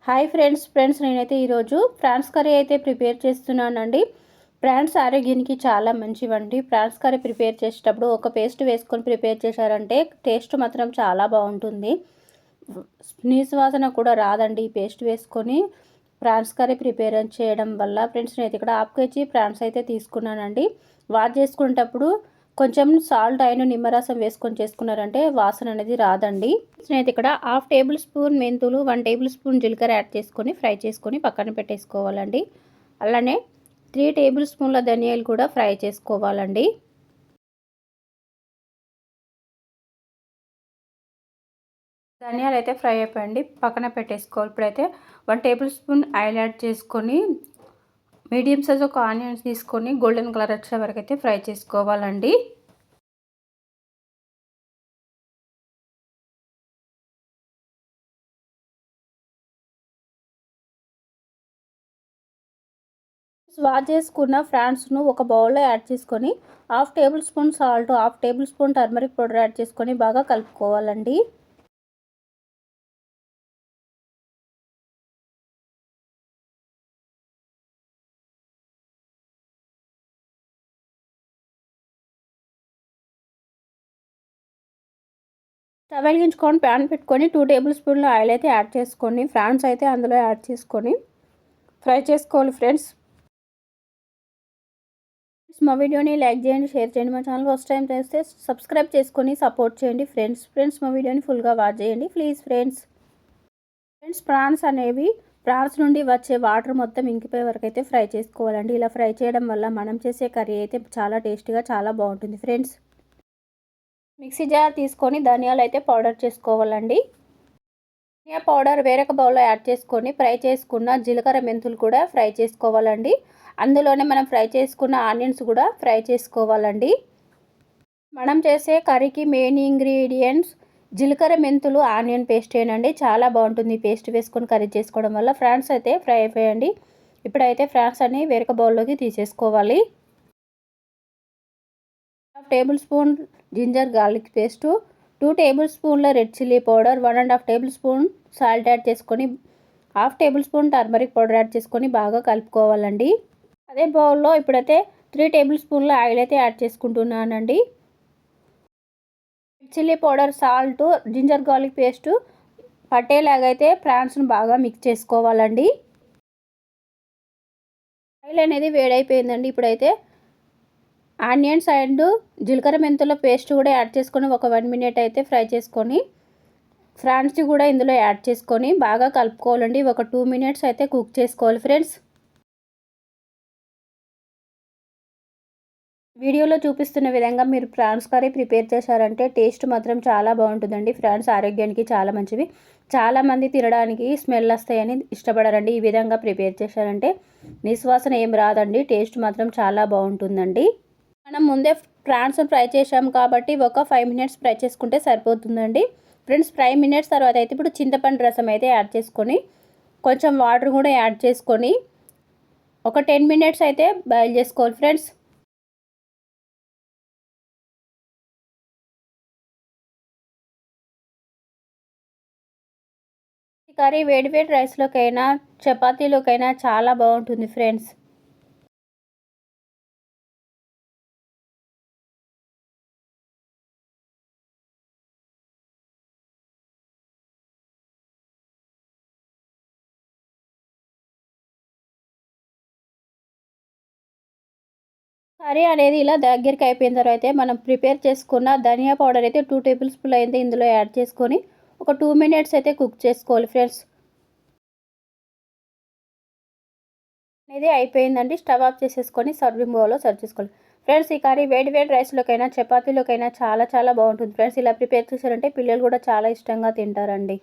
Hi friends నేనైతే ఈరోజు prawns curry అయితే ప్రిపేర్ చేస్తున్నానండి. ప్రాన్స్ ఆరోగ్యానికి చాలా మంచివండి. ప్రాన్స్ కర్రీ ప్రిపేర్ చేసేటప్పుడు ఒక పేస్ట్ వేసుకొని ప్రిపేర్ చేశారంటే టేస్ట్ మాత్రం చాలా బాగుంటుంది. నీసు వాసన కూడా రాదండి ఈ పేస్ట్ వేసుకొని ప్రాన్స్ కర్రీ ప్రిపేర్ చేయడం వల్ల. ఫ్రెండ్స్ నేనైతే ఇక్కడ హాఫ్ కేజీ ప్రాన్స్ అయితే తీసుకున్నానండి. వాష్ చేసుకునేటప్పుడు కొంచెం సాల్ట్ అయిన నిమ్మరసం వేసుకొని చేసుకున్నారంటే వాసన అనేది రాదండి. నేనైతే ఇక్కడ హాఫ్ టేబుల్ స్పూన్ మెంతులు 1 టేబుల్ స్పూన్ జీలకర్ర యాడ్ చేసుకొని ఫ్రై చేసుకొని పక్కన పెట్టేసుకోవాలండి. అలానే 3 టేబుల్ స్పూన్ల ధనియాలు కూడా ఫ్రై చేసుకోవాలండి. ధనియాలు అయితే ఫ్రై అయిపోయండి, పక్కన పెట్టేసుకోవాలి. ఇప్పుడైతే 1 టేబుల్ స్పూన్ ఆయిల్ యాడ్ చేసుకొని మీడియం సైజ్ ఒక ఆనియన్స్ తీసుకొని గోల్డెన్ కలర్ వచ్చే వరకు అయితే ఫ్రై చేసుకోవాలండి. వాష్ చేసుకున్న ఫ్రాన్స్ను ఒక బౌల్లో యాడ్ చేసుకొని half table spoon salt, half table spoon turmeric powder add చేసుకొని బాగా కలుపుకోవాలండి. స్టవ్ వెలిగించుకొని ప్యాన్ పెట్టుకొని 2 టేబుల్ స్పూన్ల ఆయిల్ అయితే యాడ్ చేసుకొని ఫ్రాన్స్ అయితే అందులో యాడ్ చేసుకొని ఫ్రై చేసుకోవాలి. ఫ్రెండ్స్ మా వీడియోని లైక్ చేయండి, షేర్ చేయండి. మా ఛానల్ ఫస్ట్ టైం చేస్తే సబ్స్క్రైబ్ చేసుకొని సపోర్ట్ చేయండి. ఫ్రెండ్స్ మా వీడియోని ఫుల్గా వాచ్ చేయండి ప్లీజ్. ఫ్రెండ్స్ ప్రాన్స్ నుండి వచ్చే వాటర్ మొత్తం ఇంకిపోయే వరకు అయితే ఫ్రై చేసుకోవాలండి. ఇలా ఫ్రై చేయడం వల్ల మనం చేసే కర్రీ అయితే చాలా టేస్టీగా చాలా బాగుంటుంది. ఫ్రెండ్స్ మిక్సీ జార్ తీసుకొని ధనియాలు అయితే పౌడర్ చేసుకోవాలండి. ధనియా పౌడర్ వేరొక బౌల్లో యాడ్ చేసుకొని ఫ్రై చేసుకున్న జీలకర్ర మెంతులు కూడా ఫ్రై చేసుకోవాలండి. అందులోనే మనం ఫ్రై చేసుకున్న ఆనియన్స్ కూడా ఫ్రై చేసుకోవాలండి. మనం చేసే కర్రీకి మెయిన్ ఇంగ్రీడియంట్స్ జీలకర్ర మెంతులు ఆనియన్ పేస్ట్ ఏనండి. చాలా బాగుంటుంది పేస్ట్ వేసుకొని కర్రీ చేసుకోవడం వల్ల. ఫ్రాన్స్ అయితే ఫ్రై అయిపోయండి. ఇప్పుడైతే ఫ్రాన్స్ అన్ని వేరొక బౌల్లోకి తీసేసుకోవాలి. 1/2 tablespoon ginger garlic paste, 2 టేబుల్ స్పూన్ల red chilli powder, 1.5 tablespoon salt add చేసుకొని 1/2 tablespoon turmeric powder add చేసుకొని బాగా కలుపుకోవాలండి. అదే బౌల్లో ఇప్పుడైతే 3 టేబుల్ స్పూన్ల ఆయిల్ అయితే యాడ్ చేసుకుంటున్నానండి. Red chilli powder, salt, ginger garlic paste పట్టేలాగైతే ప్రాన్స్ను బాగా మిక్స్ చేసుకోవాలండి. ఆయిల్ అనేది వేడైపోయిందండి. ఇప్పుడైతే ఆనియన్స్ అండ్ జీలకర్ర మెంతుల పేస్ట్ కూడా యాడ్ చేసుకొని ఒక 1 మినిట్ అయితే ఫ్రై చేసుకొని ఫ్రాన్స్ కూడా ఇందులో యాడ్ చేసుకొని బాగా కలుపుకోవాలండి. ఒక 2 మినిట్స్ అయితే కుక్ చేసుకోవాలి. ఫ్రెండ్స్ వీడియోలో చూపిస్తున్న విధంగా మీరు ప్రాన్స్ కర్రీ ప్రిపేర్ చేశారంటే టేస్ట్ మాత్రం చాలా బాగుంటుందండి. ఫ్రాన్స్ ఆరోగ్యానికి చాలా మంచివి. చాలామంది తినడానికి స్మెల్ వస్తాయని ఇష్టపడారండి. ఈ విధంగా ప్రిపేర్ చేశారంటే నిశ్వాసన ఏం రాదండి. టేస్ట్ మాత్రం చాలా బాగుంటుందండి. మనం ముందే ప్రాన్స్ ఫ్రై చేసాము కాబట్టి ఒక 5 మినిట్స్ ఫ్రై చేసుకుంటే సరిపోతుందండి. ఫ్రెండ్స్ 5 మినిట్స్ తర్వాత అయితే ఇప్పుడు చింతపండు రసం అయితే యాడ్ చేసుకొని కొంచెం వాటర్ కూడా యాడ్ చేసుకొని ఒక 10 మినిట్స్ అయితే బాయిల్ చేసుకోవాలి. ఫ్రెండ్స్ ఈ కర్రీ వేడి వేడి రైస్లోకైనా చపాతీలోకైనా చాలా బాగుంటుంది. ఫ్రెండ్స్ కర్రీ అనేది ఇలా దగ్గరికి అయిపోయిన తర్వాత అయితే మనం ప్రిపేర్ చేసుకున్న ధనియా పౌడర్ అయితే 2 టేబుల్ స్పూన్లు అయితే ఇందులో యాడ్ చేసుకొని ఒక 2 మినిట్స్ అయితే కుక్ చేసుకోవాలి. ఫ్రెండ్స్ అనేది అయిపోయిందండి. స్టవ్ ఆఫ్ చేసేసుకొని సర్వింగ్ బౌల్లో సర్వ్ చేసుకోవాలి. ఫ్రెండ్స్ ఈ కర్రీ వేడి వేడి రైస్లోకైనా చపాతీలోకైనా చాలా చాలా బాగుంటుంది. ఫ్రెండ్స్ ఇలా ప్రిపేర్ చేశారంటే పిల్లలు కూడా చాలా ఇష్టంగా తింటారండి.